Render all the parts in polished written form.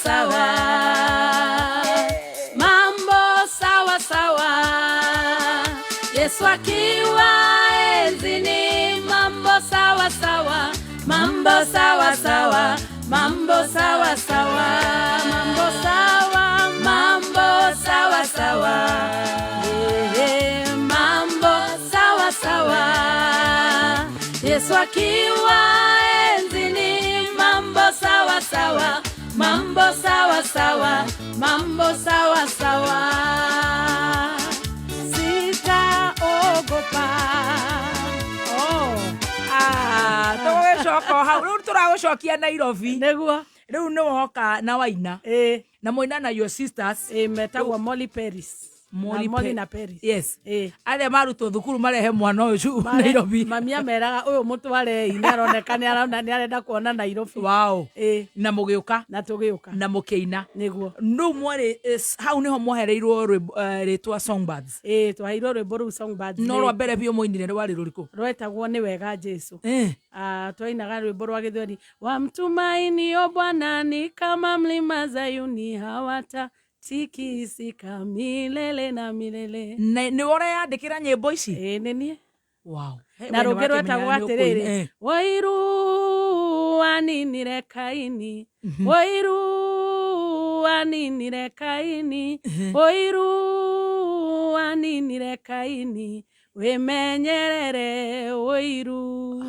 sawa. Mambo sawa sawa. Yesu akiwa enzini, mambo sawa sawa. Mambo sawa sawa. Mambo sawa sawa. Mambo sawa. Mambo sawa sawa. Mambo sawa sawa. Yesu akiwa enzini, mambo sawa sawa. Mambo sawa sawa. Mambo sawa sawa. Sitaogopa. Tugishoko hau riu turagucokia Nairobi Neguo. riu ni woka na Waina na Moina na your sisters Metagwa Molly Paris. Molly na Paris. Yes. Aria marutwo thukuru marehe mwana uyu Nairobi. Mami ameraga uyu mutware inaroneka ni arenda kuona Nairobi. Wow. Na mugiuka na tugiuka na mukiina niguo. Ndu mwari hau niho mwehereirwo ritwa Songbirds. Twaheirwo rwimbo ru Songbirds. No rwa mbere bio moinire rwari ruriku. Rwetagwo ni wega Jesu. Twainaga rwimbo rwa Githweri. Wamtumaini o Bwana ni kama mlima Zayuni, hawata tikisika milele na milele. Ni wora yandikira nyimbo ici? Nini? Wow. Na rũngĩ rwetagwo atĩrĩrĩ, Woiru aninire Kaini, Woiru aninire Kaini, Woiru aninire Kaini, wimenyerere Woiru.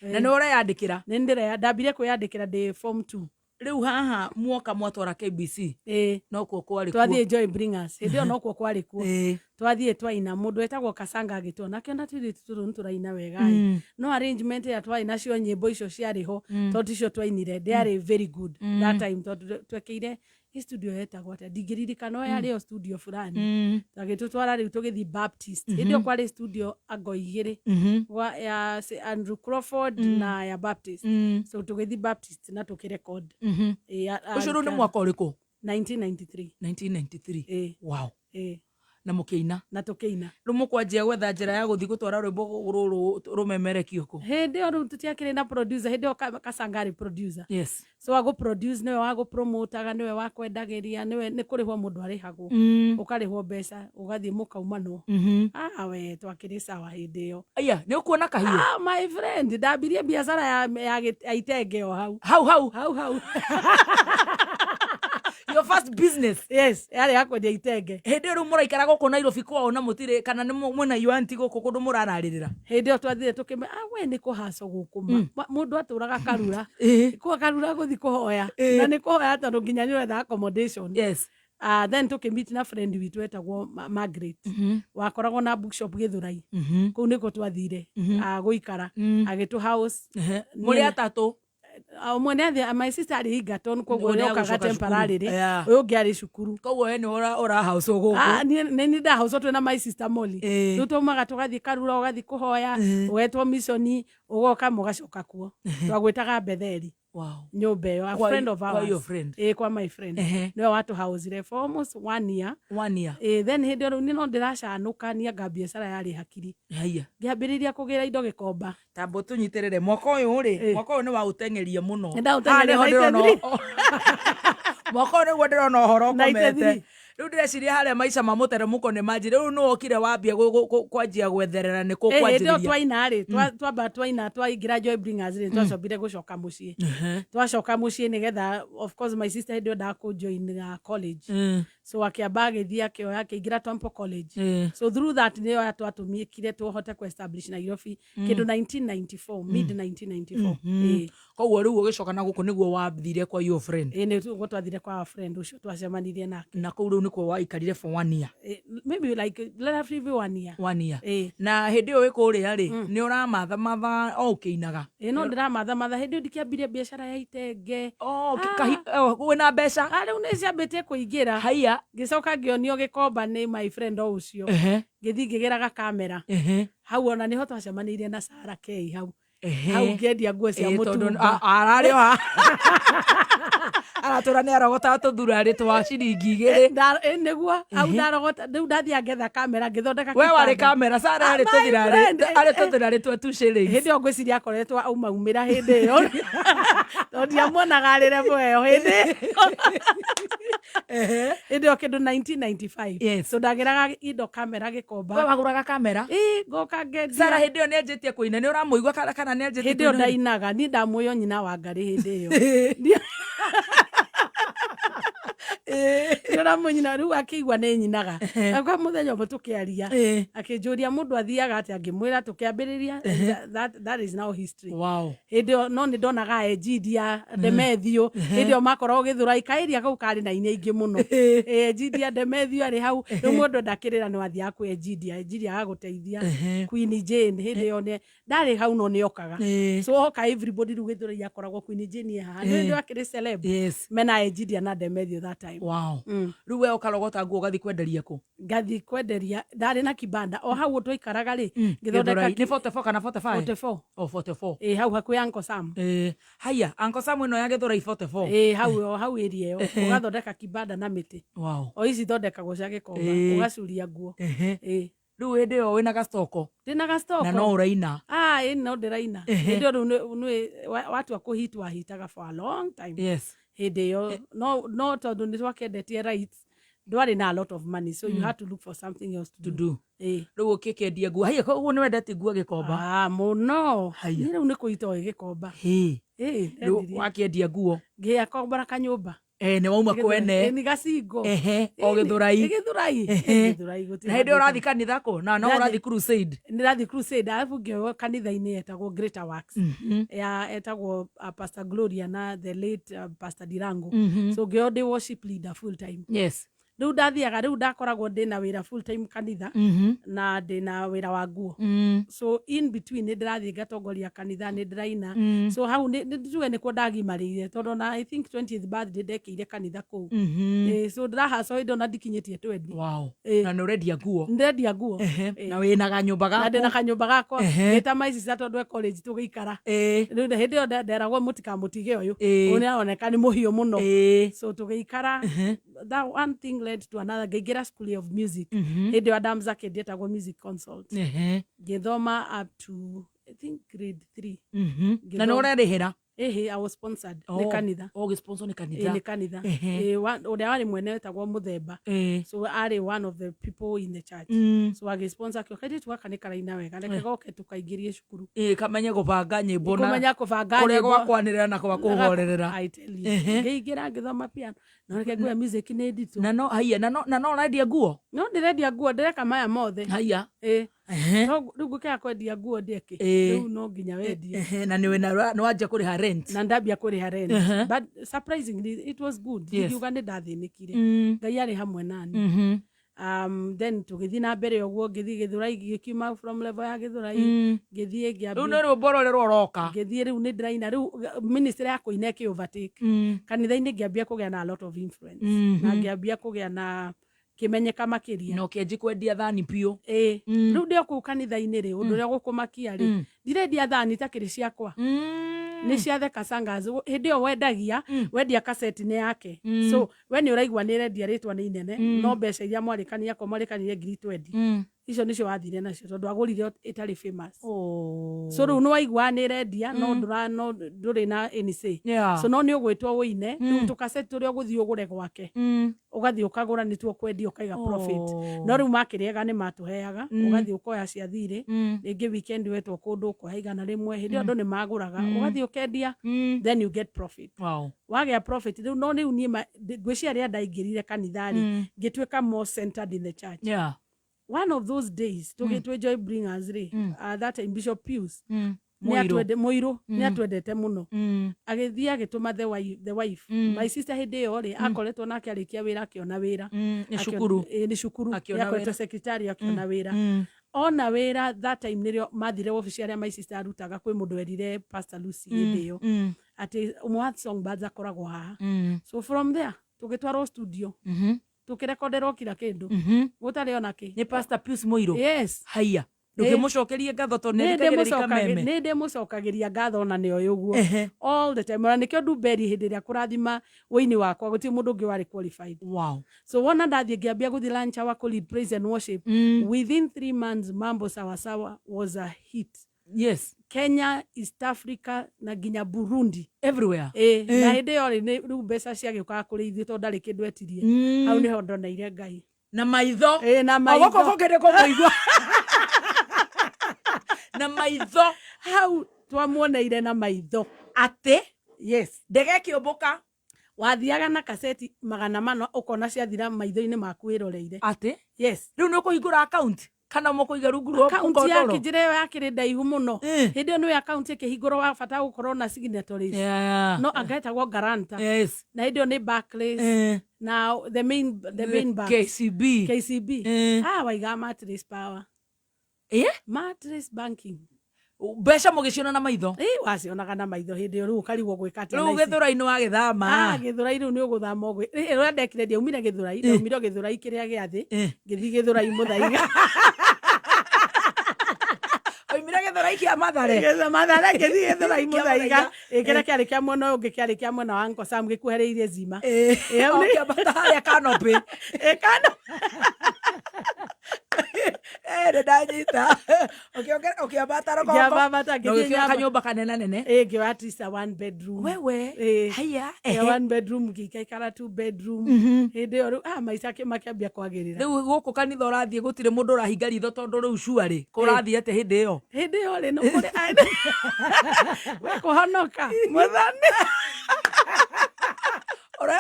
Na nĩ ũreyandĩkĩra? Nĩ ndambire kwĩyandĩkĩra ndĩ form 2. Riu haha muoka mwatwara KBC no kuo kwari kuo twathie Joy Bringers hĩndĩ no kuo kwari kuo twathie twaina mũndũ etagwo Kasanga agĩtwona kĩona tũrĩ tũraina wega no arrangement ya twaina cio nyĩmbo icio ciarĩ ho tondũ icio twainire they are very good that time twekĩire studio yetagwo atĩa ndingĩririkana no yarĩ o studio fulani tagĩtũtwara rĩu tũgĩthiĩ Baptist hĩndĩ kwarĩ studio Ango igĩrĩ ya Andrew Crawford na ya Baptist so tũgĩthiĩ Baptist na tũkĩrecord ũcio nĩ mwaka ũrĩkũ? 1993. Wow. Na mukiina na tukiina ru mukwanjia gwetha njira ya guthi gutwara rwimbo ruru rumemerekio ku hindi o ru tutiakire na producer hindi o Kasangari producer. Yes. So wago produce niwe wago promotaga niwe wakwendagiria niwe ni kurihwo mundu arihagwo ukarihwo mbeca ugathie mukaumano we twakiri sawa hindi yo aya ni ukuona kahiu my friend ndambirie biashara ya itenge o hau your first business? Yes, yari yakwendia itenge. Hindi ru muraikara guku Nairobi kwao na mutire kana ni mwena yuanti guku kundu murararirira? Hindi o twathire tukime we ni kuhaco guku mundu aturaga Karura kwa Karura guthi kuhoya na ni kuhoya tondu nginya ni wetha accommodation. Yes. Then tukimit na friend witu etagwo Margaret wakoragwo na bookshop Githurai kuu niko twathire guikara agitu house muri atatu mwene my sister ari Egerton koguo yokaga temporarily uyu ngi ari cukuru koguo we ni ora house guku ni nda house twena my sister Molly riu tumaga tugathi Karura ugathi kuhoya ugetwo missioni ugoka mugacoka kuo twagwitaga Betheli. Wow. Nyumba yo a friend of ours. Kwa your friend? Kwa my friend. No watu house for almost 1 year. 1 year. Then hindi ro nino ndiracanuka ni anga biashara yari hakiri. Haya. Ngiambiriria kugira indo Gikomba. Tambo tunyiterere mwaka uyu ri mwaka uyu ni wa utengeria muno. Nda Mwaka uyu ndirona uhoro komete. Riu ndĩreciria harĩa maica ma mũteremuko nĩ manji rĩu nĩ wokire wambia kwanjia gwetherera nĩ kũ kwanjĩrĩria twaina rĩ twamba twaina twaingira Joy Bringers rĩ twacobire gũcoka mũciĩ twacoka mũciĩ nĩgetha of course my sister hĩndĩ ĩyo ndakũjoin college so akĩamba agĩthiĩ akĩoya akĩingira Twampo College so through that nĩyo twatũmĩkire tũhote ku establish Nairobi kĩndũ 1994 mid 1994 koguo rĩu ũgĩcoka na gũkũ nĩguo wathire kwa your friend? Nĩ twathire kwa friend ũcio twacemanirie nake na kũu rĩu nĩkuo waikarire for 1 year? Maybe like roughly 1 year. 1 year. Na hĩndĩ ĩyo wĩkũrĩa rĩ nĩ ũramatha o ũkĩinaga? No ndĩramatha hĩndĩ ĩyo ndikĩambirie biashara ya itenge. Wĩna mbeca? Rĩu nĩ ciambĩtie kũingĩra. Haya. Ngĩcoka ngĩonio Gikomba nĩ my friend o ũcio. Ngĩthiĩ ngĩgĩraga kamera. Hau ona nĩho twacemanirie na Sarah K hau. Hau ngĩendia nguo cia mũtumba. Ararĩ ha. Aratura nĩ arogota tũthurarĩ twa ciringi 2. Nĩguo hau ndarogota rĩu ndathiĩ ngetha kamera ngĩthondeka we warĩ kamera Sarah arĩ tũthurarĩ twa tucĩrĩ. Hĩndĩ ĩyo ngwĩciria akoretwo aumaumĩra hĩndĩ ĩyo ndiamuonaga arĩ level ĩyo hĩndĩ ĩyo kĩndũ 1995 so ndagĩraga indo kamera Gĩkomba. We wagũraga kamera? Ngoka ngendia. Sarah hĩndĩ ĩyo nĩanjĩtie kũina, nĩ ũramũigua kana nĩanjĩtie kũina? Hĩndĩ ĩyo ndainaga, niĩ ndamuoyo nyina wa Ngarĩ hĩndĩ ĩyo. Ndĩramunyina rĩu akĩigua nĩ nyinaga. Kwa mũthenya ũmwe tũkĩaria akĩnjũria mũndũ athiaga atĩ angĩmwĩra tũkĩambĩrĩria that is now history. Wow. Hĩndĩ ĩyo no nĩ ndonaga Egidia Demethio hĩndĩ ĩyo makoragwo Gĩthũrai kaĩria kau karĩ na inya ingĩ mũno. Egidia Demethio arĩ hau rĩu mũndũ ndakĩrĩra nĩ wathiaga kwĩ Egidia agagũteithia. Queen Jane hĩndĩ ĩyo ndarĩ hau no nĩokaga. So oka everybody rĩu Gĩthũrai akoragwo Queen Jane haha nĩ akĩrĩ celeb mena Egidia na Demethio that time. Wow. Rĩu we ũkarogota nguo ũgathiĩ kwenderia kũ? Ngathi kwenderia ndarĩ na kibanda o hau twaikaraga rĩ ngĩthondeka nĩ 44 kana 45? 44. Oh 44. Hau hakuhĩ Uncle Sam. Haya Uncle Sam ĩno ya Gĩthũrai 44. Hau area ĩyo ũgathondeka kibanda na mĩtĩ. Wow. O ici thondekagwo cia Gĩkomba ũgacuria nguo. Rĩu hĩndĩ ĩyo wĩna gastoko? Ndĩna gastoko. Na no ũraina? No ndĩraina. Hĩndĩ ĩyo nĩ watu akũhitwa hitaga for a long time. Yes. Hĩndĩ ĩyo no tondũ nĩ twakendetie rights ndwarĩ na a lot of money so you had to look for something else to do. Rĩu ũkĩkendia nguo. Haya koguo nĩ wendete nguo Gĩkomba? Mũno. Rĩu nĩ kũita o Gĩkomba. Rĩu wakĩendia nguo? Ngĩakombora kanyũmba. Nĩ wauma kwene? Nĩ Gacingo. O Gĩthũrai? Gĩthũrai. Na hĩndĩ ĩyo ũrathiĩ kanitha kũ? Na no ũrathiĩ crusade? Nĩrathiĩ crusade arabu ngĩoywo kanitha-inĩ etagwo Greater Works. Etagwo Pastor Gloria na the late Pastor Dirango. So ngĩoywo ndĩ worship leader full time. Yes. Rĩu ndathiaga rĩu ndakoragwo ndĩna wĩra full time kanitha na ndĩna wĩra wa nguo. So in between nĩ ndĩrathiĩ ngatongoria kanitha nĩ ndĩraina. So hau nĩtuge nĩkuo ndagimarĩire tondũ na I think 20th birthday ndekĩire kanitha kũu. So ndĩrahaca indo na ndikinyĩtie 20. Wow. Na nĩ ũrendia nguo? Nĩndendia nguo. Na wĩna kanyũmba gako? Na ndĩna kanyũmba gakwa. Gĩta my sister tondũ college tũgĩikara. Rĩu hĩndĩ ĩyo nderagwo mũtikamũtige ũyũ. Ũyũ nĩaroneka nĩ mũhiũ mũno. So tũgĩikara. That one thing led to another. Ngĩingĩra school of music. Hĩndĩ ĩyo Adams akĩndĩetagwo music consult. Ngĩthoma up to I think grade 3. Na nĩ ũrerĩhĩra? I was sponsored nĩ kanitha. Gĩsponsor nĩ kanitha? Nĩ kanitha. Ũrĩa warĩ mwene wetagwo Mũthemba. So arĩ one of the people in the church. So agĩsponsor kĩo kairĩtu gaka nĩ karaina wega reke goke tũkaingĩrie cukuru. Kamenye gũbanga nyĩmbo na kũmenya kũbanga nyĩmbo. Kũrĩa gwakwanĩrĩra na kũhorerera. I tell you. Ngĩingĩra ngĩthoma piano. Na reke nguo ya music nĩ nditũ. Na no ũrendia nguo? No ndĩrendia nguo ndĩreka maya mothe. Haya. Rĩu ngũkĩra kwendia nguo ndĩeke. Rĩu no nginya wendie. Na nĩ wanjia kũrĩha rent? Na ndambia kũrĩha rent. But surprisingly it was good. Ngiuga nĩ ndathĩnĩkire. Ngai arĩ hamwe nani. Then tũgĩthiĩ na mbere ũguo ngĩthiĩ Gĩthũrai gĩkiuma from level ya Gĩthũrai ngĩthiĩ ngĩambia. Rĩu nĩ rwĩmbo rũrĩa ũroka? Ngĩthiĩ rĩu nĩ ndĩraina rĩu ministry ya kũina ĩkĩ overtake. Kanitha-inĩ ngĩambia kũgĩa na a lot of influence. Na ngĩambia kũgĩa na kĩmenyeka makĩria. No kĩanji kwendia thani piũ? Rĩu ndĩ kũu kanitha-inĩ rĩ ũndũ ũrĩa gũkũmakia rĩ ndirendia thani takĩrĩ ciakwa. Nĩ cia The Kasangas. Hĩndĩ ĩyo wendia kaseti-inĩ yake. So we nĩ ũraigua nĩ rendia rĩtwa nĩ inene no mbeca iria mwarĩkania mwarĩkanire ngiri 20. Icio nĩcio wathire nacio tondũ agũrire ĩtarĩ famous. So rĩu nĩ waigua nĩ rendia no ndũrĩ na any say. So no nĩ ũgwĩtwo wũine rĩu tũkaseti tũrĩa ũgũthiĩ ũgũre gwake. Ũgathiĩ ũkagũra nĩ tuo kwendia ũkaiga profit. No rĩu makĩrĩega nĩ matũheaga ũgathiĩ ũkoya cia thirĩ rĩngĩ weekend wetwo kũndũ ũkoya igana rĩmwe hĩndĩ ĩyo andũ nĩ magũraga ũgathiĩ ũkendia then you get profit. Wagĩa profit rĩu no rĩu niĩ ngwĩciria rĩrĩa ndaingĩrire kanitha-rĩ ngĩtuĩka more centered in the church. One of those days tũgĩtwo Joy Bringers rĩ that time Bishop Pius Mũirũ nĩ atwendete mũno agĩthiĩ agĩtũma the wife my sister hĩndĩ ĩyo rĩ akoretwo nake arĩkia wĩra akĩona wĩra nĩ cukuru yakoretwo secretary akĩona wĩra ona wĩra that time nĩrĩo mathire wabici arĩa my sister arutaga kwĩ mũndũ werire Pastor Lucy hĩndĩ ĩyo atĩ Mũhathi Songbirds akoragwo haha. So from there tũgĩtwarwo studio tũkĩrekonderwo kila kĩndũ gũtarĩ ona kĩ. Nĩ Pastor Pius Mũirũ? Yes. Haya ndũkĩmũcokerie ngatho tondũ nĩthikagĩrĩria kameme? Nĩ ndĩmũcokagĩria ngatho na nĩo ũguo all the time. Ona nĩkĩo Ndumberi hĩndĩ ĩrĩa kũrathima wĩini wakwa gũtirĩ mũndũ ũngĩ warĩ qualified. So wona ndathiĩ ngĩambia gũthiĩ lunch hour kũ lead praise and worship within 3 months Mambo Sawa Sawa was a hit. Yes. Kenya, East Africa na nginya Burundi Everywhere. Na hĩndĩ ĩyo rĩ rĩu mbeca ciagĩũkaga kũrĩ ithuĩ tondũ ndarĩ kĩndũ etirie hau nĩho ndoneire Ngai na maitho na maitho goko kĩrĩ kũmũigua na maitho hau twamuoneire na maitho ate yes ndege kĩũmbũka wathiaga na kaseti 400 ũkona ciathira maitho-inĩ maku wĩroreire ate yes rĩu nĩ ũkũhingũra account kana mũkũiga rungu rwa account ya njĩra ĩyo yakĩrĩ ndaihu mũno hĩndĩ ĩyo nĩyo account ĩkĩhingũrwo wa bata gũkorwo na signatories no angetagwo guarantor na hĩndĩ ĩyo nĩ Barclays na the main bank KCB waiga Matrix Power Matrix Banking mbeca mũgĩciona na maitho wacionaga na maitho hĩndĩ ĩyo rĩu ũkarigwo gwĩka atĩa rĩu Gĩthũrai nĩ wagĩthama Gĩthũrai rĩu nĩ ũgũthama ũgwĩ rĩrĩa ndekire ndiaumire Gĩthũrai ndaumire Gĩthũrai kĩrĩa gĩathĩ ngĩthiĩ Gĩthũrai Mũthaiga oimire Gĩthũrai kĩa Mathare ngĩthiĩ Gĩthũrai Mũthaiga kĩrĩa kĩarĩ kĩa mwena ũyũ ũngĩ kĩarĩ kĩa mwena wa Uncle Sam gĩkuhĩrĩirie Zima kĩambata harĩa Canopy ndanyita ũkĩambata rũgongo kanyũmba kanenanene ngĩoya tisa 1 bedroom wewe haya 1 bedroom ngĩikara 2 bedroom hĩndĩ ĩyo rĩu maica makĩambia kwagĩrĩra rĩu gũkũ kanitha ũrathiĩ gũtirĩ mũndũ ũrahinga ritho tondũ rĩu cuarĩ kũrathiĩ atĩ hĩndĩ ĩyo rĩ no kũrĩ kũhonoka Mwathani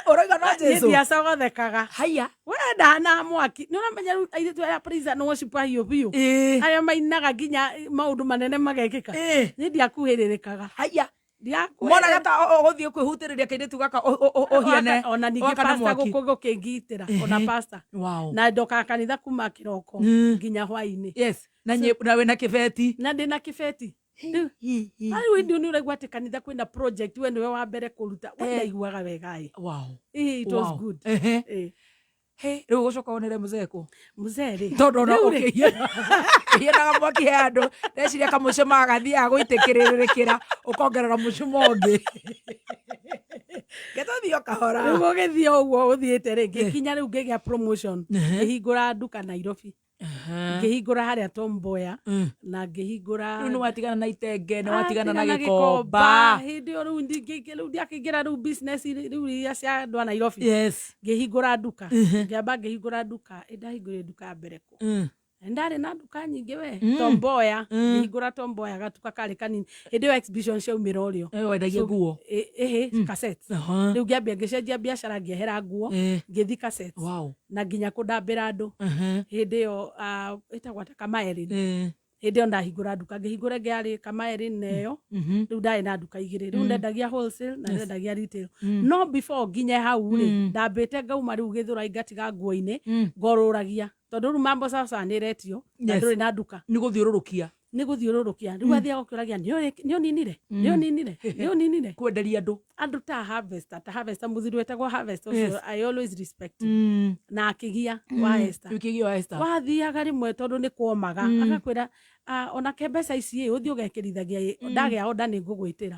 ũroiga no Jesu ndiacogothekaga haya wenda na mwaki nĩ ũramenya rĩu airĩtu aya praise and worship hiũ arĩa mainaga nginya maũndũ manene magekĩka nĩ ndiakuhĩrĩrĩkaga haya monaga ta ũgũthiĩ kwĩhutĩrĩria kĩirĩtu gaka ũhiane ona ningĩ pasta gũkĩngitĩra ona pasta na ndokaga kanitha kuma kĩroko nginya hwainĩ yes na wĩna kĩbeti na ndĩna kĩbeti rĩu ndio nĩ ũraigua atĩ kanitha kwĩna project we nĩwe wa mbere kũruta ndaiguaga wega it was good rĩu gũcoka wonere mũzee kũ mũzee rĩ tondũ ona ũkĩhianaga mwaki he andũ reciria kamũcema agathiaga gũitĩkĩrĩrĩkĩra ũkongerera mũcuma ũngĩ gĩtũthiĩ o kahora rĩu ũgĩthiĩ ũguo ũthiĩte rĩ ngĩkinya rĩu ngĩgĩa promotion ngĩhingũra nduka Nairobi ngĩhingũra harĩa Tom Mboya na ngĩhingũra rĩu nĩ watigana na itenge nĩ watigana na gĩkomba hĩndĩ ĩyo rĩu ndiakĩingĩra rĩu business rĩu iria cia andũ a Nairobi ngĩhingũra nduka ngĩamba ngĩhingũra nduka ndahingũrire nduka ya mbere kũ ndarĩ na nduka nyingĩ we Tom Mboya ngĩhingũra Tom Mboya gatuka karĩ kanini hĩndĩ ĩyo exhibition ciaumĩra ũrĩo wendagia nguo cassette rĩu ngĩambia ngĩcenjia biacara ngĩehera nguo ngĩthi cassette na nginya kũndambĩra andũ hĩndĩ ĩyo ĩtagwo ta Kamaerin hĩndĩ ĩyo ndahingũra nduka ngĩhingũra ngĩarĩ Kamaerin neyo rĩu ndarĩ na nduka igĩrĩ rĩu ndendagia wholesale na ndendagia retail no before nginye hau rĩ ndambĩte ngauma rĩu Gĩthũrai ngatiga nguo-inĩ ngorũragia tondũ rĩu mambo sasa nĩ retio na ndũrĩ na nduka nĩ gũthiũrũrũkia rĩu athiaga gũkĩũragia nĩ ũninire kwenderia andũ ta harvester mũthuri wetagwo harvester ũcio I always respect na akĩgia wa Esther wathiaga rĩmwe tondũ nĩ kwomaga agakwĩra onake mbeca ici ũthiĩ ũgekĩrithagia ndagĩa oda nĩ ngũgwĩtĩra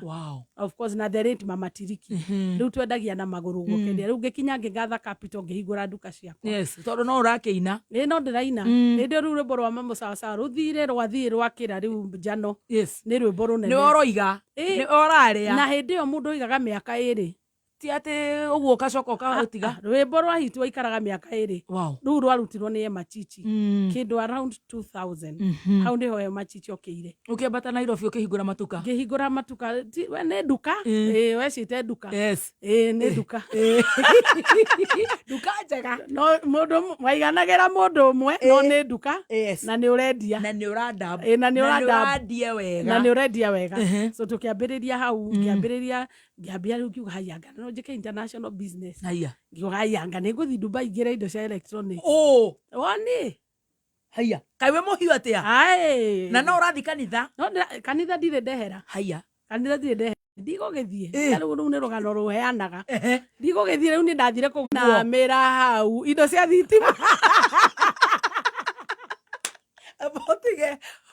of course na the rate mamatiriki rĩu twendagia na magũrũ gũkendia rĩu ngĩkinya ngĩgatha capital ngĩhingũra nduka ciakwa tondũ no ũrakĩina no ndĩraina hĩndĩ rĩu rwĩmbo rwa Mamũ Sawasawa rũthire rwathiĩ rwakĩra rĩu njano nĩ rwĩmbo rũnene nĩ oroiga nĩ orarĩa na hĩndĩ ĩyo mũndũ oigaga mĩaka 2 ti atĩ ũguo ũgacoka ũkahũtiga rwĩmbo rwahitwo ikaraga mĩaka 2 rĩu rwarutirwo nĩ Emma Chichi kĩndũ around 2000 hau nĩho Emma Chichi okĩire ũkĩambata Nairobi ũkĩhingũra matuka ngĩhingũra matuka we nĩ nduka wecite nduka nĩ nduka nduka njega no mũndũ waiganagĩra mũndũ ũmwe no nĩ nduka na nĩ ũrendia na nĩ ũrandamba na nĩ ũrendia wega so tũkĩambĩrĩria hau ngĩambia rĩu ngiuga hayanga no njĩke international business ngiuga hayanga nĩ ngũthiĩ Dubai ngĩre indo cia electronics woni haya kaĩ we mũhiũ atĩa na no ũrathi kanitha kanitha ndirĩ ndehera kanitha ndirĩ ndehera ndigũgĩthiĩ rĩu nĩ rũgano rũheanaga ndigũgĩthiĩ rĩu nĩ ndathire kũgũra mĩra hau indo cia thitima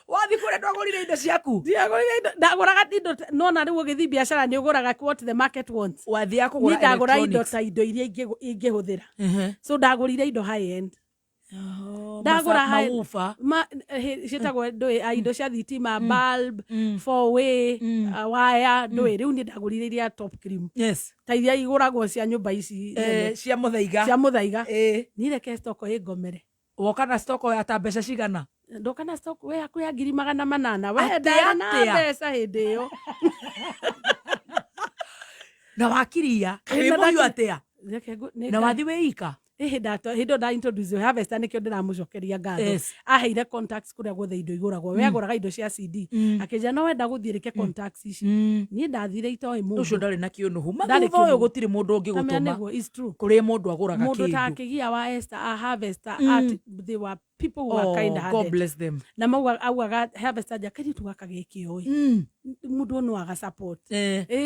wathi kũrĩa ndwagũrire indo ciaku ndiagũrire indo ndagũraga indo nona rĩu ũgĩthiĩ biacara nĩ ũgũraga what the market wants wathiaga kũgũra ndagũra indo ta indo iria ingĩhũthĩra so ndagũrire indo high end ndagura maufa citagwo ndũĩ indo cia thitima bulb 4-way wire ndũĩ rĩu nĩ ndagũrire iria top cream ta iria igũragwo cia nyũmba ici cia mũthaiga nĩ reke stoko ĩngomere woka na stoko ya ta mbeca cigana ndoka na stoko we hakuhĩ 800,000 we ndara na mbeca hĩndĩ ĩyo na wakiria wĩmũhiũ atĩa na wathi wĩika hĩndĩ nda introduce Harvester nĩkĩo ndĩramũcokeria ngatho aheire contacts kũrĩa guothe indo igũragwo we agũraga indo cia CD akĩnja no wenda gũthiĩ rĩke contacts ici niĩ ndathire itoĩ mũndũ ũcio ndarĩ na kĩũnũhu mathutha ũyũ gũtirĩ mũndũ ũngĩ gũtũma kũrĩa mũndũ agũraga kĩndũ mũndũ ta kĩgia wa Esther a Harvester they were people who were kind hearted. God bless them. Na mau augaga Harvester jakari tugakagĩkĩ oi mũndũ no aga support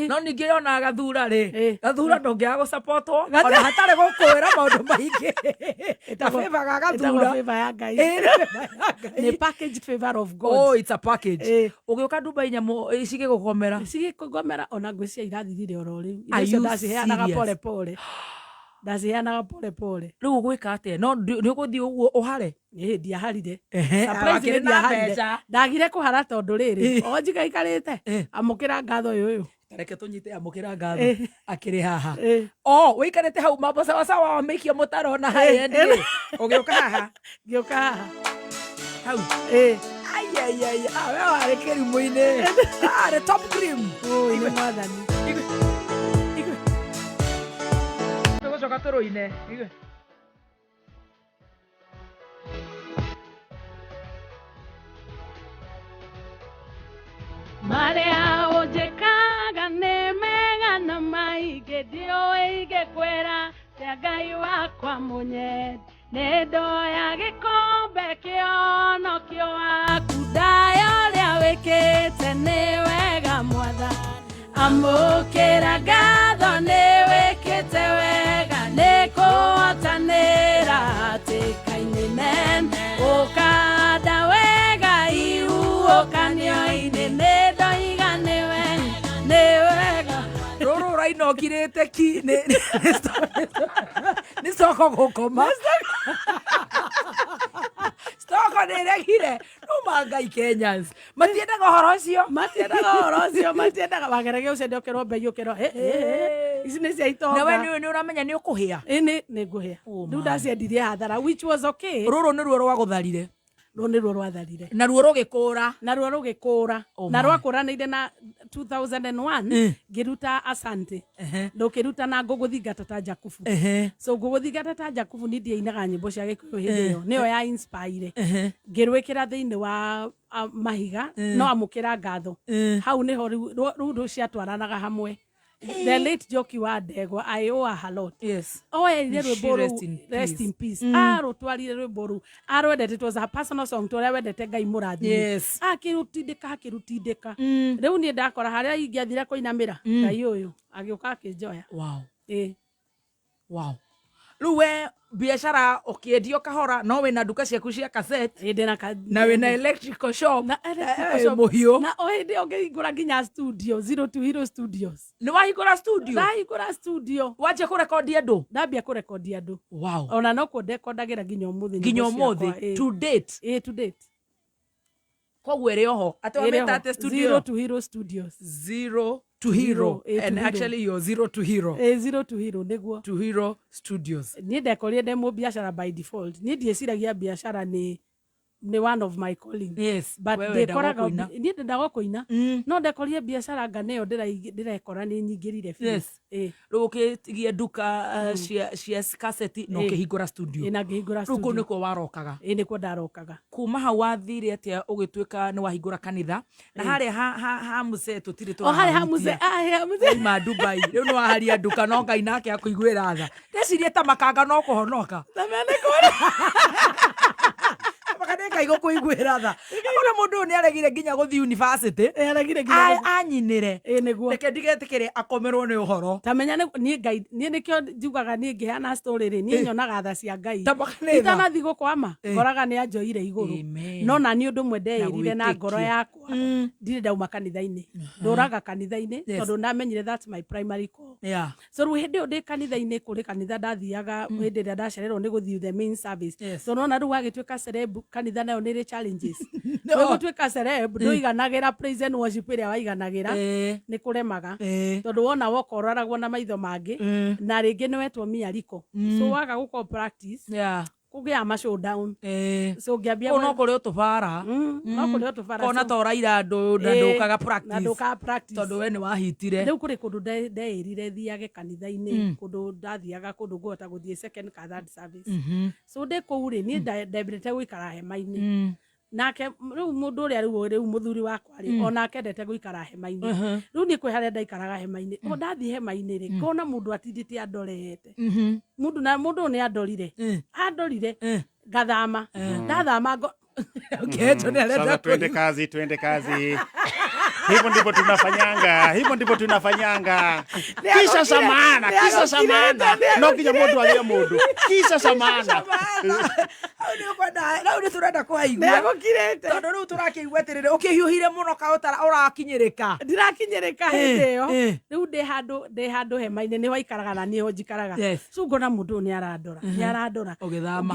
no ningĩ yona agathura gathura ndũngĩaga gũsupportwo ona hatarĩ gũkwĩra maũndũ maingĩ ta favor gagathura favor ya Ngai nĩ package favor of God. Oh, it's a package ũgĩũka Dubai nyamũ cigĩkũgomera ona ngwĩcia irathirire oro rĩu icio ndaciheanaga pole pole ndaciheanaga pole pole rĩu ũgwĩka atĩa no nĩ ũgũthiĩ ũguo ũhare ndiaharire surprise ndagire kũhara tondũ rĩrĩ o njigaikarĩte amũkĩra ngatho ũyũ reke tũnyite amũkĩra ngatho akĩrĩ haha wĩikarĩte hau mambo sawasawa wamĩikia mũtaro na haendi ũgĩũka haha ngĩũka haha hau we warĩ kĩrimũ-inĩ arĩ top cream nĩ mwathani tũgũcoka tũrũine Maria ojekaga nĩ mega na maingĩ ndiũĩ ingĩkwĩra cia Ngai wakwa mũnyende nĩ ndoya gĩkombe kĩonokio waku ndaya ũrĩa wĩkĩte nĩ wega Mwathani amũkĩra ngatho nĩ wĩkĩte wega nĩ kũhotanĩra hatĩka-inĩ nene ũkanda wega ihuhũkanio-inĩ nĩ ndoiga nĩ wega rũrũ rainokirĩte ki nĩ stoko gũkoma stoko nĩregire nũma Ngai Kenyans matiendaga ũhoro ũcio matiendaga wagerage ũcio ndĩokĩrwo mbei ũkĩrwo ici nĩ cia itonga na we nĩ ũramenya nĩ ũkũhĩa nĩ ngũhĩa rĩu ndaciendirie hathara which was okay rũrũ nĩruo rwagũtharire nĩruo rwatharire naruo rũgĩkũra na rwakũranĩire na 2001 ngĩruta Asante ndũkĩruta na ngũgũthingata ta Jakubu so ngũgũthingata ta Jakubu nĩ ndiainaga nyĩmbo cia Gĩkũyũ hĩndĩ ĩyo nĩyo ya inspire ngĩrwĩkĩra thĩinĩ wa mahiga no amũkĩra ngatho hau nĩho rĩu ciatwaranaga hamwe the late Njoki wa Ndegwa I owe her a lot oerire rwĩmbo rũu rest in peace arũtwarire rwĩmbo rũu arwendete it was a personal song to ũrĩa wendete Ngai mũrathime akĩrutindĩka rĩu niĩ ndakora harĩa ingĩathire kũinamĩra Ngai ũyũ agĩũka akĩnjoya rĩu we biashara ũkĩendio kahora no wĩna nduka ciaku cia cassette na wĩna electrical shop mũhiũ na o hĩndĩ ũngĩhingũra nginya studio 02 Hero Studios nĩ wahingũra studio wanjia kũrekodia andũ ndambia kũrekodia andũ ona no kũndekondagĩra nginya ũmũthĩ to date koguo ĩrĩ oho atĩ wamĩta atĩ studio 02 Hero Studios Zero to Hero and actually you're Zero to Hero Zero to Hero nĩguo to Hero Studios niĩ ndekorire ndĩ mũbiacara by default niĩ ndieciragia biacara nĩ one of my calling but ndekoraga niĩ ndendaga kũina no ndekorire biacara ngana ĩyo ndĩrekora nĩ nyingĩrire rĩu ũkĩtigia nduka cia cassette no ũkĩhingũra studio na ngĩhingũra studio rĩu nĩkuo warokaga nĩkuo ndarokaga kuma hau wathire atĩa ũgĩtuĩka nĩ wahingũra kanitha na harĩa ha mũcee tũtirĩ tũraima Dubai rĩu nĩ waharia nduka no Ngai nake akũiguĩra tha ndecirie ta makanga no kũhonoka ngai gukuiguira tha ona mundu ni aregire nginya guthi university aregire nginya anyinire niguo reke ndigetikire akomerwo ni uhoro tamenya ni ngai ni nikio njugaga ni ngihana story ri ni nyonaga tha cia ngai itanathi gukwama ngoraga ni anjoire iguru no na ni undu mwe ndeirire na ngoro yakwa ndire ndauma kanitha-ini nduraga kanitha-ini tondu namenyire that's my primary call so ru hindi ndi kanitha-ini kuri kanitha ndathiaga hindi ria ndacererwo ni guthi the main service so no na ru agituika celeb kanitha nayo ni ri challenges we gutuika celeb nduiganagira praise and worship iria waiganagira ni kuremaga tondu wona wokoraragwo na maitho mangi na ringi ni wetwo miariko so waga guko practice kugia ma showdown so ngiambia no kuri utubara no kuri utubara kona toraira ndukaga practice tondu we ni wahitire riu kuri kundu ndeirire thiage kanitha-ini kundu ndathiaga kundu ngota guthie second ka third service so ndi kuu ri ni ndembirite guikara hema-ini nake riu mundu uria riu muthuri wakwa ri onake ndete guikara hema-ini riu ni kwiharia ndaikaraga hema-ini o ndathi hema-ini ri kona mundu atindite andorete mundu ni andorire ngathama ndathama sasa twende kazi hivyo ndivyo tunafanyanga kisha samana no kinya mundu alia mundu kisha samana na uri turenda kuhaigua tondu riu turakiigua atiriri ukihiuhire muno kautara urakinyirika ndirakinyirika hindi iyo riu ndi handu hema-ini ni waikaraga na niho njikaraga so ngona mundu ni arandora ugithama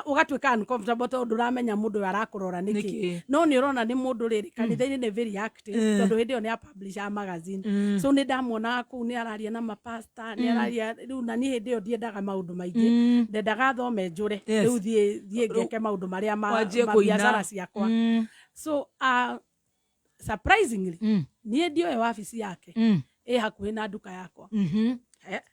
ugatuika uncomfortable tondu uramenya mundu arakurora niki no ni urona ni mundu riri kanitha-ini ni very active tondu hindi iyo ni publisher magazine so ni ndamuona ku ni araria na mapasta ni araria riu na ni hindi iyo ndiendaga maundu maingi ndendaga thome njure riu thie ngeke maundu maria ma biashara ciakwa so surprisingly ni ndio wabici yake hakuhi na nduka yakwa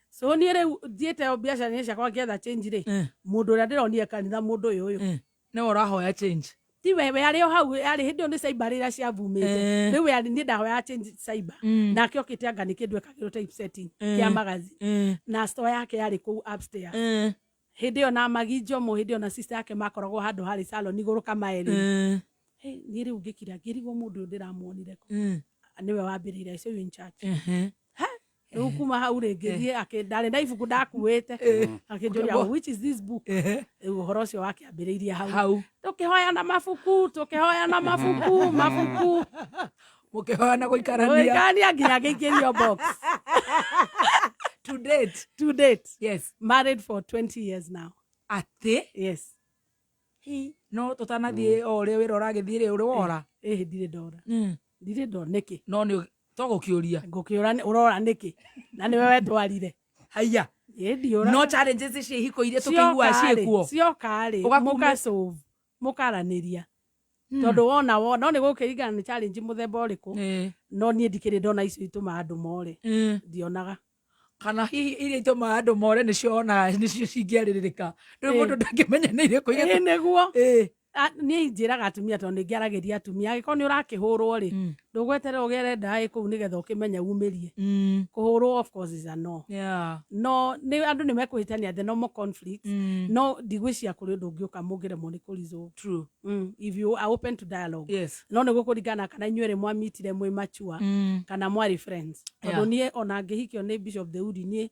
so ni riu thiete biashara ciakwa ngetha change ri mundu uria ndironire kanitha mundu uyu ni urahoya change ti wewe ari o hau ari hindi ni cyber ira ciavumite riu ari ni ndahoya change cyber nake okite anga ni kindu ekagirwo typesetting kia magazine na store yake yari ku upstairs hindi ona magijo mo hindi ona sister yake makoragwo handu hari salon iguru kamaeri ni riu ngikira ngirigwo mundu ndiramuonire ko niwe wambirire icio in church riu kuma hau ringi ndari na ibuku ndakuite akinjuria which is this book uhoro ucio wakiambiriirie hau tukihoya na mabuku mukihoya na guikarania nginya ngikirio box to date yes married for 20 years now ati yes no tutanathie o ri wira uragithire uri wora ndire ndora niki no ni togukiuria urora niki na niwe wetwarire haya no challenges ici hiko iria tukigua ciekuo ciokari mukaraniria tondu wona no ni gukiringana ni challenge muthemba uriku no nie ndikiri ndona icio ituma andu more ndionaga kana hihi iria ituma andu more nicio cingiaririka riu mundu ndangimenya ni iriku niguo ni njiraga atumia tondu ngiaragiria atumia agiko ni urakihurwo ri ndugweterera ugere ndai kuu nigetha ukimenya umirie kuhurwo of course is a no no ni andu ni mekuhitania the normal conflict no ndigwiciria kuri undu ungiuka mugire moni ku resolve true if you are open to dialogue yes no ni gukuringana kana inyuere mwamitire mwi machua kana mwari friends tondu nie ona ngihikio ni Bishop Deudi nie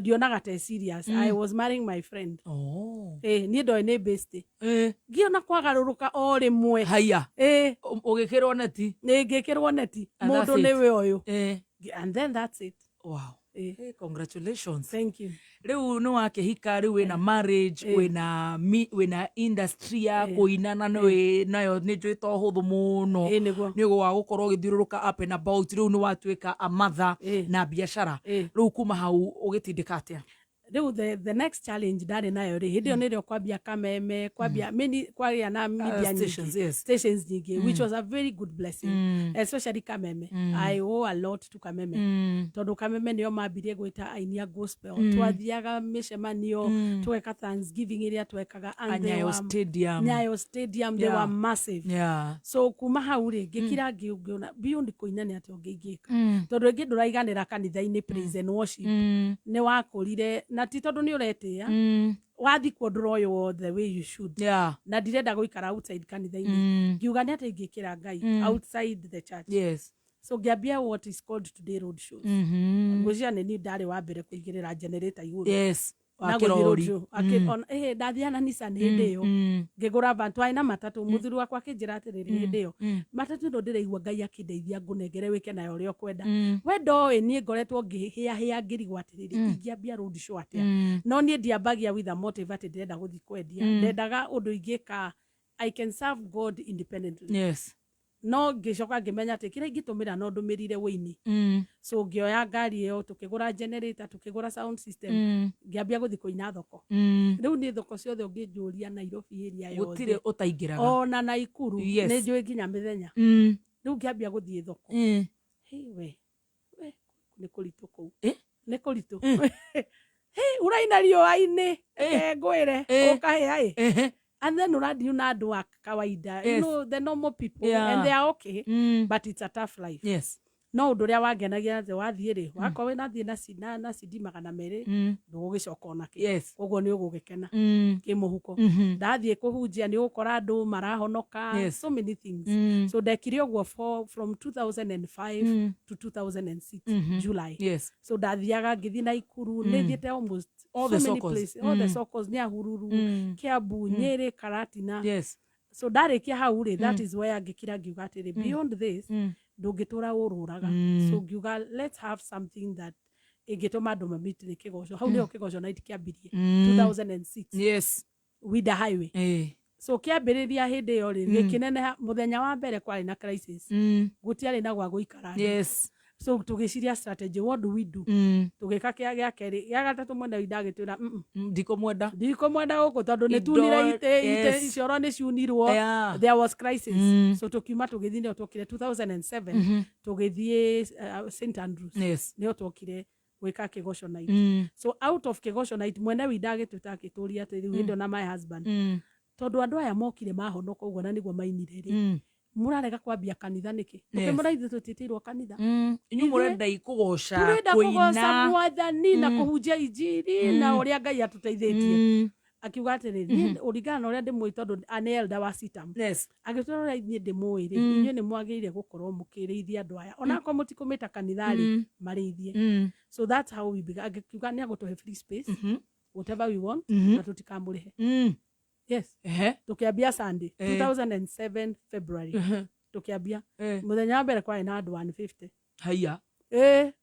dionaga te serious I was marrying my friend nie ndo ni best ngiona kwagaruruka o rimwe haya ugikirwo neti ngikirwo neti mundu niwe uyu and then that's it wow congratulations thank you riu ni wakihika riu wina marriage wina industry ya kuinana nayo ni njwita huthu muno ni gwa gukorwo githiururuka up and about riu ni watwika a mother na biashara riu kuma hau ugitindika atia riu the next challenge ndari nayo ri hindi oni rio kwambia kameme kwambia many kwaria na media stations nyingi which was a very good blessing especially kameme I owe a lot to kameme tondu kameme nio mambirie gwita ainia gospel twathiaga micemanio tweka Thanksgiving iria twekaga Nyayo Stadium they were massive so kuma hau ri ngikira ngiona beyond kuinania ati ngigika tondu ingi nduraiganira kanitha-ini praise and worship ni wakurire na ti tondu ni uretia wathi kondroyo the way you should na ndirenda guikara outside kanitha-ini ngiuga ni ati ingikira Ngai outside the church. Yes. So ngiambia what is called today road shows. Ngũcia nĩ ni ndari wa mbere kuigirira generator iguru. Yes. Ndathiana Nissan hĩndĩ ĩyo ngĩgũra van twarĩ matatu mũthuri wakwa akĩnjĩra atĩrĩrĩ hĩndĩ ĩyo matatu ĩno ndĩraigua Ngai akĩndeithia ngũnengere wĩke nayo ũrĩa ũkwenda we ndoĩ niĩ ngoretwo ngĩhĩa ngĩrigwo atĩrĩrĩ ingĩambia road show atĩa no niĩ ndiambagia with a motive atĩ ndĩrenda gũthiĩ kwendia ndendaga ũndũ ingĩka I can serve God independently. Yes. No ngicoka ngimenya ati kira ingitumira no ndumirire wini so ngioya ngari iyo tukigura generator tukigura sound system ngiambia guthi kuina thoko riu ni thoko ciothe unginjuria Nairobi area yothe gutire utaingiraga ona Naikuru ni njui nginya mithenya riu ngiambia guthi thoko we ni kuritu ku ni kuritu uraina riũa-inĩ ngwire ukahia and then uradi na andu wa kawaida you know the normal people and they are okay but it's a tough life. Yes. No undu ria wangenagia the wathie ri wakwa we nathie na cidi 200 ndugugicoka onake. Yes. Koguo ni ugugikena ki muhuko ndathie kuhunjia ni ukora andu marahonoka so many things so ndekire uguo from 2005 to 2006 July. Yes. So ndathiaga ngithi Naikuru ni thiete almost all so the many circles. places all the circles ni Ahururu Kiambu Nyeri Karatina. Yes. So ndarikia hau ri that is where ngikira ngiuga atiri beyond this ndungitura ururaga so ngiuga let's have something that ingituma andu mamitire kigoco hau niho kigoco night kiambirie 2006 yes with the highway so kiambiriria hindi yo ri gikinene muthenya wa mbere kwari na crisis gutiari na gwa guikara yes so tugiciria strategy what do we do tugika kia gya keri gya gatatu mwenda idagitwira ndikomwenda guko tondu ni tunire ite icioro ni ciunirwo there was crisis so tukiuma tugithine tukire 2007 tugithie St Andrews niyo tukire gwika kigoco night so out of kigoco night mwenda widagitwita akituria ati riu ndo na my husband tondu andu aya mokire mahonoka uguo na niguo mainire ri murarega kwambia kanitha niki tukimuraithie tutitirwo kanitha inyu murenda ikugoca kuina mwathani na kuhunjia injiri na uria Ngai atuteithĩtie akiuga atĩrĩrĩ ũringana na ũrĩa ndĩmũĩ tondũ ane elder wa Sitam agĩtwĩra niĩ ndĩmũĩ rĩ inyuĩ nĩ mwagĩrĩire gũkorwo mũkĩrĩithia andũ aya onakorwo mũtikũmĩta kanitha rĩ marĩithie so that's how we began akiuga nĩ agũtũhe free space whatever we want na tutikamũrĩhe yes tukiambia Sunday 2007 February tukiambia muthenya wa mbere kwari na andu 150 haya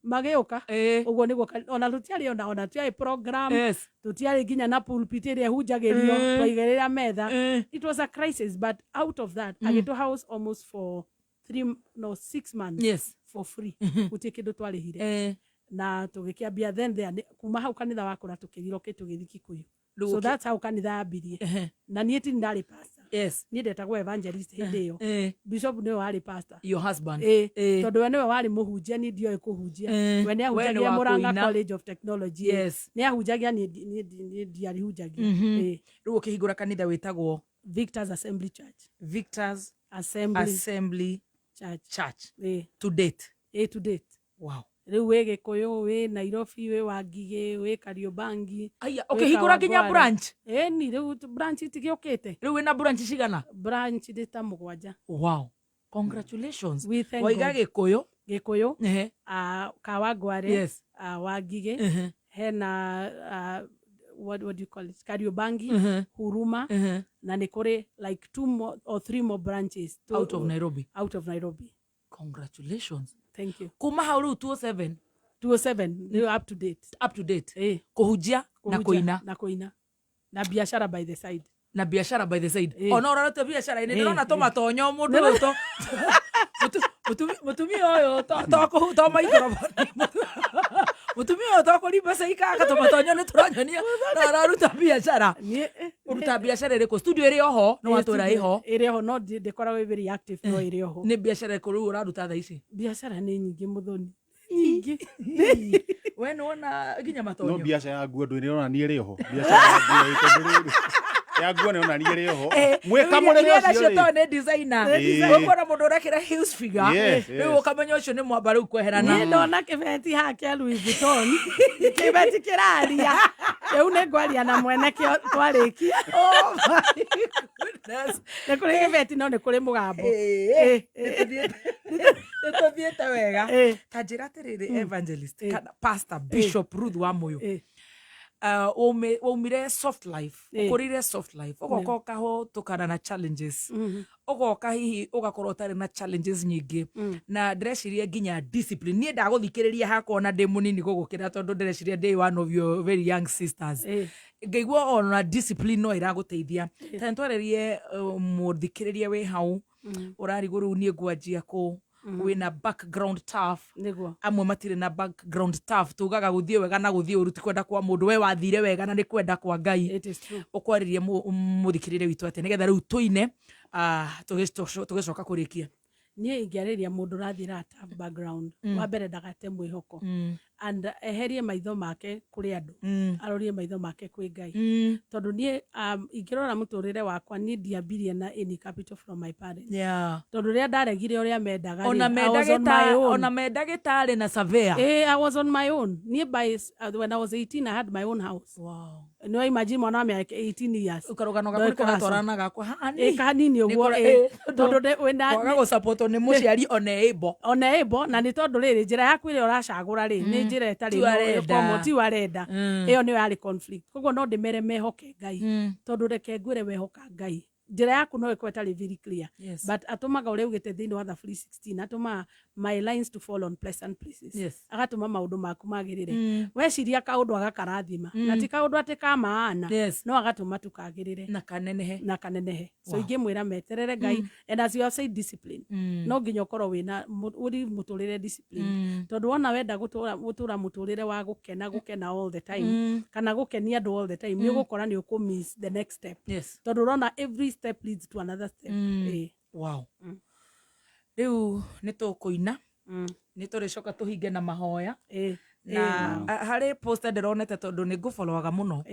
magiuka uguo niguo ona tutiari ona tiari program tutiari nginya na pulpit iria hunjagirio twaigerera metha it was a crisis but out of that agito house almost for 6 months for free gutie kindu twarihire na tugikiambia then there kuma hau kanitha wakora tukiriro tugithi Kikuyu. So that's how kanitha yambirie na niĩ ti ndari pastor niĩ ndetagwo evangelist hĩndĩ ĩyo bishop nĩwe warĩ pastor your husband tondũ we nĩwe warĩ mũhunjia niĩ ndioĩ kũhunjia we nĩ ahunjagia Murang'a College of Technology nĩ ahunjagia niĩ ndiarihunjagia rĩu ũkĩhingũra kanitha wĩtagwo Victor's Assembly Church Assembly Church to date wow riu we Gikuyu we Nairobi we Wangige we Kariobangi aya ukihingura nginya branch ni riu branch itigiukite riu wina branch cigana branch ndita 7 wow congratulations waiga Gikuyu Kawangware Wangige hena what do you call it Kariobangi Huruma na ni kuri like 2 or 3 more branches out of Nairobi congratulations. Thank you. Kuma hau 207 up to date kuhujia na kuina na biashara by the side ona urarute biashara ine ndona tomatonyo mundu uto mutumi oyo to microphone mutumi oyo to kuri pesa ikaka tomatonyo ni turanyonia na araruta biashara uruta biashara iri studio iri oho no watura iho no dekoragwo very active no iri oho ni biashara kuru uraruta tha ici biashara ni nyingi muthoni nyingi we nona ginya matonyo no biashara ya nguo ndwire ona ni iri oho biashara ya nguo itonduriri ya nguo ni ona ni iri oho mweka murere ucio to ne designer ukora mundu urekira heels figure riu ukamenya ucio ni mwamba riu kweherana ni ndona kibeti hake Louis Vuitton kibeti kiraria Eu ne gwaria na mwene kio twariki. Oh my goodness. Ne kuri gibeti no ne kuri mugambo. Nituthiete wega. Ta njira atiriri evangelist kana pastor Bishop Ruth Wamuyu. Umire soft life, ukurire soft life, ugoka ho tukana na challenges, ugoka hihi ugakorwo utari na challenges nyingi na ndreciria nginya discipline. Nie ndaguthikiriria hakwa na ndi munini gugukira tondu ndreciria ndi one of your very young sisters. Ngaigua ona discipline no iraguteithia. Ta ntwarerie muthikiririe we hau urarigo riu nie ngwanjia ku wina background tough amwe matire na background tough tugaga guthie wega na guthie uruti kwenda kwa mundu we wathire wega na ni kwenda kwa Ngai ukwaririe muthikirire witu ate nigetha riu tuine tugicoka kurikia nie ingiariria mundu rathira tough background wa mbere ndagate mwihoko and eherie maitho make kuri andu arorie maitho make kwi Ngai tondu nie ingirora muturire wakwa ni ndiambirie na any capital from my parents tondu ria ndaregire uria mendaga ona mendagitari na surveyor I was on my own nearby when I was 18 I had my own house. Wow. No imagine mwana wa 18 years ukarugano gakuri kuratwarana gakwa kanini uguo tondu wenda go support ni muciari one ebo na ni tondu riri njira yaku ire uracagura ri ni njira etari no ti warenda iyo ni yari conflict koguo no ndimere mehoke Ngai tondu reke ngwire wehoka Ngai njira yaku no ikwe tari very clear but atumaga uri ugite thini wa the free 16 atuma my lines to fall on pleasant places agatuma maundu maku magirire weciria kaundu agakarathima na ti kaundu ati kamaana no agatuma tukagirire na kanenehe so ingimwira meterere Ngai and as you have said discipline no nginya ukorwo wina uri muturire discipline tondu wona wenda gutura muturire wa gukena all the time kana gukenia andu all the time ni ugukora ni ukumiss the next step tondu rona every step leads to another step. Wow. Riu nitukuina nituricoka tuhinge na mahoya na hari poster ndironete tondu ni ngufollowaga muno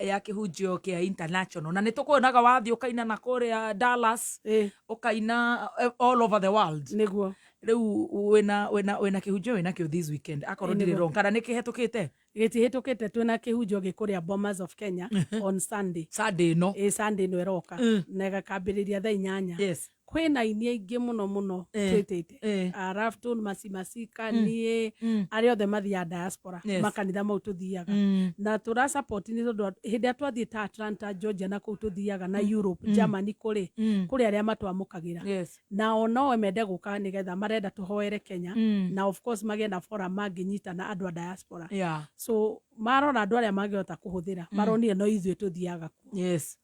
ya kihunjio kia international na nitukuonaga wathi ukaina na kuria Dallas ukaina all over the world niguo riu wena kihunjio wena kio this weekend akorwo ndiri wrong kana nikihetukite gitihitukite twina kihunjio gikuria Bomas of Kenya on Sunday no Sunday no eroka na gakambiriria thaa 8 kwina inia ingi muno twitite Raftun Masimasika nie ari othe mathia diaspora makanitha mau tuthiaga na tura support ni tondu hindi atwathie ta Atlanta Georgia na kuu tuthiaga na Europe Germany kuri aria matwamukagira na ono mende guka nigetha marenda tuhoere Kenya na of course magenda forum manginyita na andu a diaspora so marona andu aria mangihota kuhuthira maronire no ithuĩ tuthiaga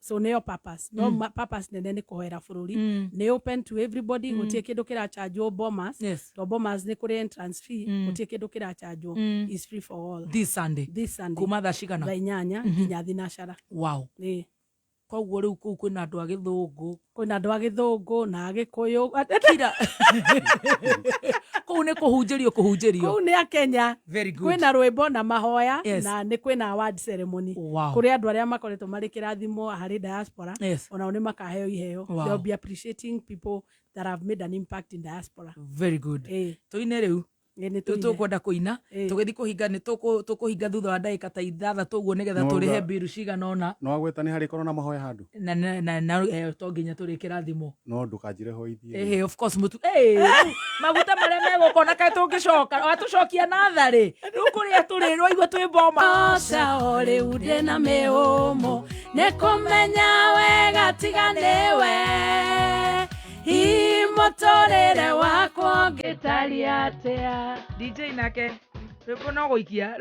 so neo purpose no purpose nene ni kuhoera bururi ni open to everybody gutie kindu kira charge Bomas to Bomas ni kuri entrance fee gutie kindu kira charge is free for all this Sunday kuma thaa cigana thaa 8 nginya thinacara. Wow. Koguo riu kuu kwina andu a githungu na Agikuyu kira kuu ni kuhunjirio kuu ni a Kenya very good kwina rwimbo na mahoya na ni kwina award ceremony kuri andu aria makoretwo mari kirathimo hari diaspora ona ni makaheo iheo they'll be appreciating people that have made an impact in diaspora. Very good tuine riu tukwenda kuina tugithi kuhinga ni tukuhinga thutha wa ndagika ta 6 uguo nigetha turihe biru cigana ona no agweta ni hari korwo na mahoya handu na to nginya turi kirathimo no ndukanjire hoithie of course mutu maguta maria megukona kai tungicoka watucokia nathari riu kuria turirwo igwe twi Bomas ori ude na meumo nikumenya wega tiganiwe motorere wakwa ngitari atia DJ nake rĩu no gũikia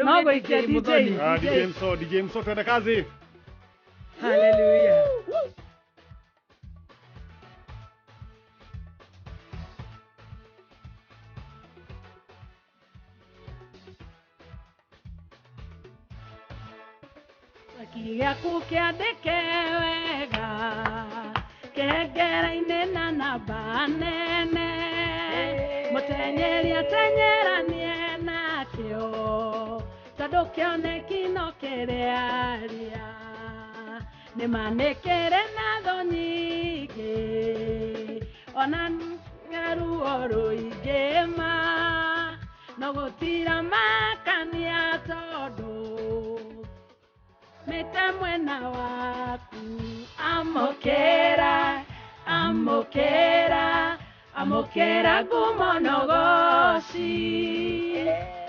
DJ Mso twende kazi. Hallelujah. Gĩaku kĩandĩke wega kengere-inĩ na namba nene mũtenyeri atenyeranie nakĩo tondũ kĩoneki no kĩrĩaria nĩmanĩkĩre na tho nyingĩ ona ruo rũingĩ no gũtira makania tondũ umĩte mwena waku amũkĩra amũkĩra amũkĩra ngumonogoci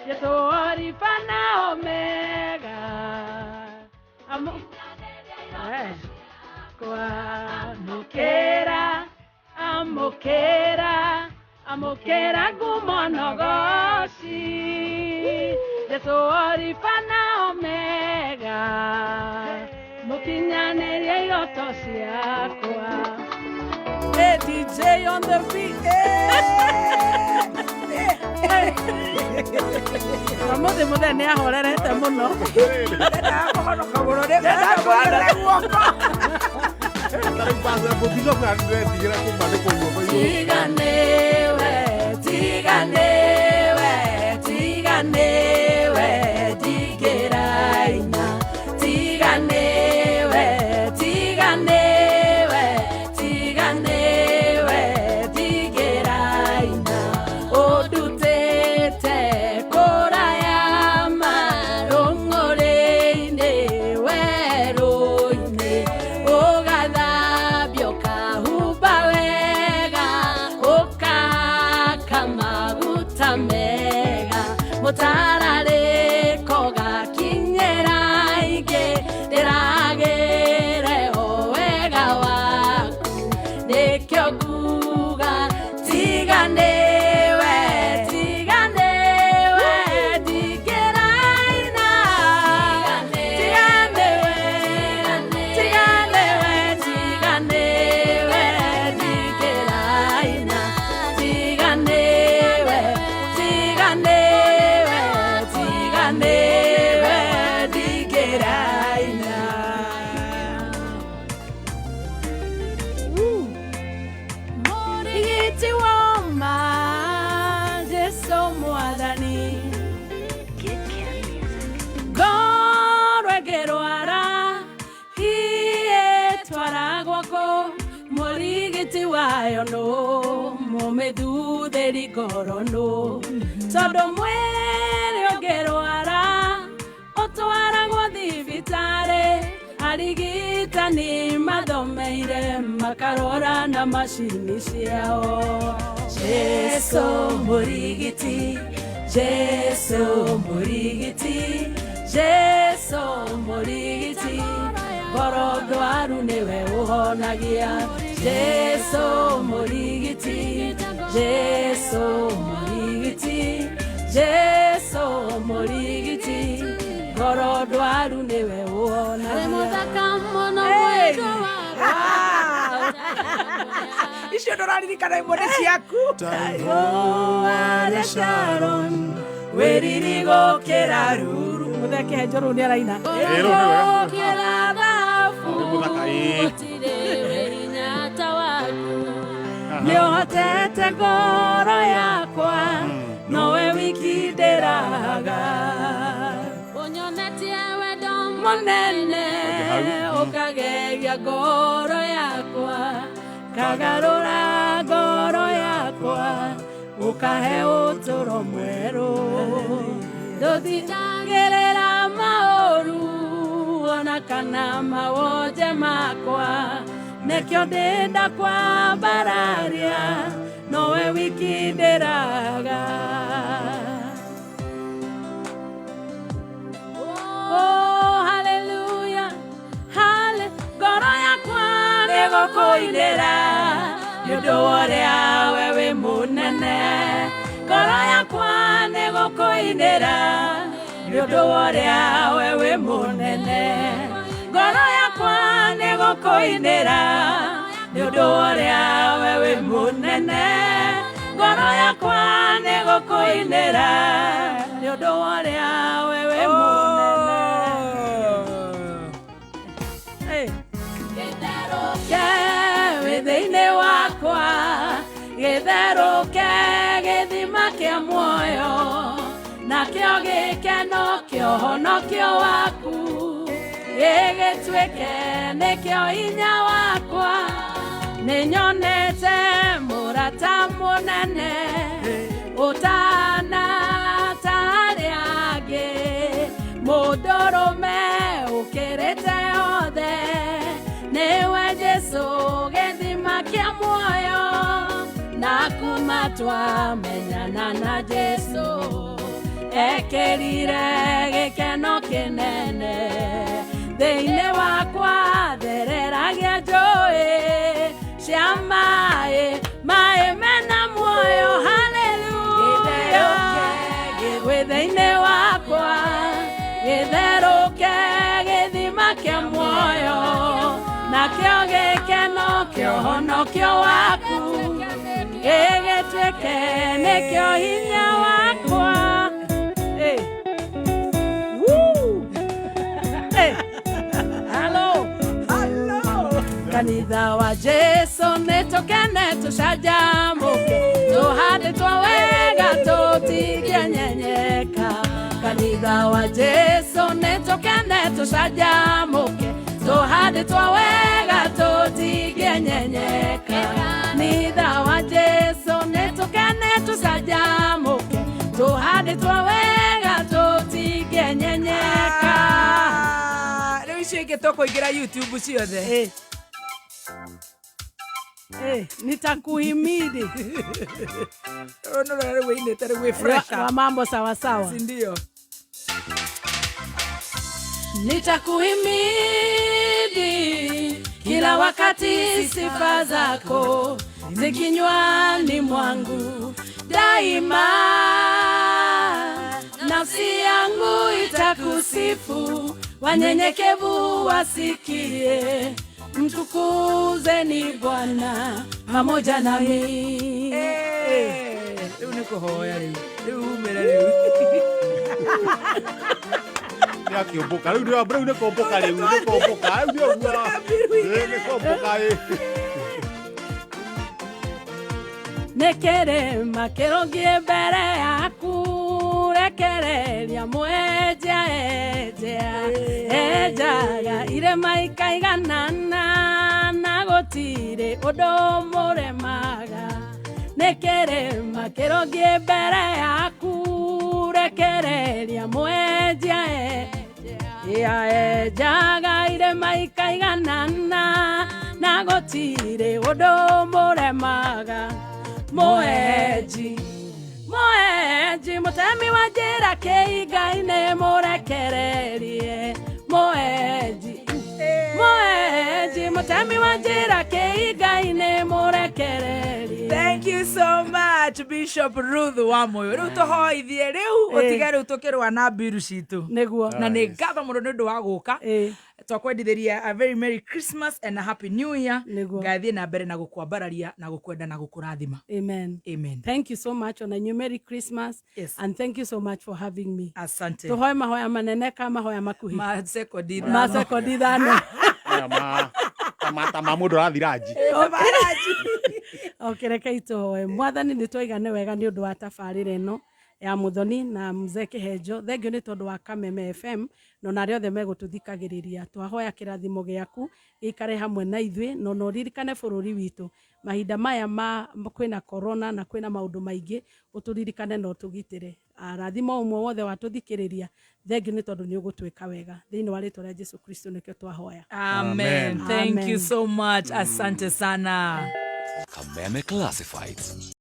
Yesu Alpha na Omega amũkĩra amũkĩra amũkĩra ngumonogoci Yesu Alpha na Omega mũkinyanĩrie iroto ciakwa. Hey DJ on the beat. Kamuthi muthenya ahorerete muno. Tiganewe, tiganewe, tiganewe, digeraina. Tiganewe, tiganewe, tiganewe, digeraina. Odutete korayama rongoreine weroine. Ogadabio kahuba wega okakamaguta mega motarare koga kinyera ige deragere owega waku nekyo guga tiganewe tiganewe digeraina tiganewe tiganewe tiganewe digeraina tiganewe tiganewe tiganewe digeraina. Morigiti woma Jesu mwathani gorwegerwara hiye twaragwako morigiti wayo no mumithudheri ngoro no tondu mwiri ũngĩrwara ũtwaragwo thibitarĩ arigitani mathomeire makarora na macini ciao. Jesu mũrigiti Jesu mũrigiti Jesu mũrigiti ngoro ndwaru nĩwe ũhonagia. Jesu mũrigiti Jesu mũrigiti Jesu mũrigiti ngoro ndwaru nĩwe ũhonagia. Icio ndũraririkana imwe ciaku Taihũare Sharon wĩriri gũkĩra ruru mũtheke njũru nĩ araina gũkĩra thabu gũtirĩ hinya ta waku nĩũhotete ngoro yakwa nowe wiki ndĩraga ũnyonetie wendo mũnene ũkagegia ngoro yakwa kagarũra ngoro yakwa ũkahe ũtũro mwerũ ndũthikagĩrĩra maũru ona kana mawonje makwa nĩkĩo ndĩnda kwambararia nowe wiki ndĩraga. Oh, hallelujah, ngoro yakwa nĩgũkũinĩra nĩũndũ wa ũrĩa we wĩ mũnene. Ngoro yakwa nĩgũkũinĩra nĩũndũ wa ũrĩa we wĩ mũnene. Ngoro yakwa nĩgũkũinĩra nĩũndũ wa ũrĩa we wĩ mũnene. Ngoro yakwa nĩgũkũinĩra nĩũndũ wa ũrĩa we wĩ mũnene. Gĩtherũke wĩ thĩinĩ wakwa gĩtherũke gĩthima kĩa muoyo nakĩo gĩkeno kĩa ũhonokio waku gĩgĩtuĩke nĩkĩo hinya wakwa. Nĩnyonete mũrata mũnene ũtana ta arĩa angĩ mũndũrũme ũkĩrĩte twamenyana na Jesu ekerire gikeno kinene thĩinĩ wakwa thereragia njũĩ cia maĩ mena muoyo haleluya thĩinĩ wakwa gĩtherũke gĩthima kĩa muoyo nakĩo gĩkeno kĩa ũhonokio waku gĩgĩtuĩke nĩkĩo hinya wakwa. Kanitha wa Jesu nĩtũkene tũcanjamũke tũhandĩtwo wega tũtingĩenyenyeka. Kanitha wa Jesu nĩtũkene tũcanjamũke tũhandĩtwo wega tũtingĩenyenyeka. Kanitha wa Jesu nĩtũkene tũcanjamũke tũhandĩtwo wega tũtingĩenyenyeka. Rĩu icio ingĩ tũkũingĩra YouTube ciothe. Nitakuhimidi. Ono wewe ine tare we fresh. Mambo sawa sawa. Si ndio? Nitakuhimidi kila wakati, sifa zako zikinywani mwangu daima. Nafsi yangu itakusifu, wanyenyekevu wasikie. Mtukuzeni Bwana pamoja nami. Leo niko hoya leo. Leo umela leo. Ya kiomboka. Leo ndio bro niko omboka leo. Niko omboka. Ndio bwa. Niko omboka. Nekere makerogie mbere yaku rekereria mwenja ejaga irema ikaiganana na gũtirĩ ũndũ mũremaga. Nekere makerogie mbere yaku rekereria mwenja ejaga irema ikaiganana na gũtirĩ ũndũ mũremaga. Moeji mutemi wa njĩra kĩingai-inĩ mũrekererie. Moeji mutemi wa njĩra kĩingai-inĩ mũrekererie. Thank you so much Bishop Ruth Wamoyo. Rĩu tũhoithie rĩu ũtige rĩu tũkĩrũa na mbiru citũ. Nĩguo. Na nĩ ngatho mũno nĩ ũndũ wa gũka. Twakwendithĩria a very merry Christmas and a happy new year. Ngathiĩ na mbere na gũkwambararia na gũkwenda na gũkũrathima. Amen. Amen. Thank you so much on a new Merry Christmas. Yes. And thank you so much for having me. Asante. Tuhoe mahoya manene kama mahoya makuhi. Masekondi thano. Mata mamundo rathiraji. Reke ituhoe. Mwathani nĩtwaigane wega nĩ ũndũ wa tabarĩra ĩno ya Muthoni na Mzee Kĩhenjo. Thengio nĩ tondũ wa Kameme FM no narĩ othe megũtũthikagĩrĩria. Twahoya kĩrathimo gĩaku gĩikare hamwe na ithuĩ no noririkane bũrũri witũ. Mahinda maya kwĩna corona na kwĩna maũndũ maingĩ, ũtũririkane no tũgitĩre. Rathimo ũmwe wothe watũthikĩrĩria. Thengio nĩ tondũ nĩ ũgũtwĩka wega. Thĩinĩ wa rĩĩtwa rĩa Jesu Kristo nĩkĩo twahoya. Amen. Thank you so much. Asante sana. Kameme Classifieds.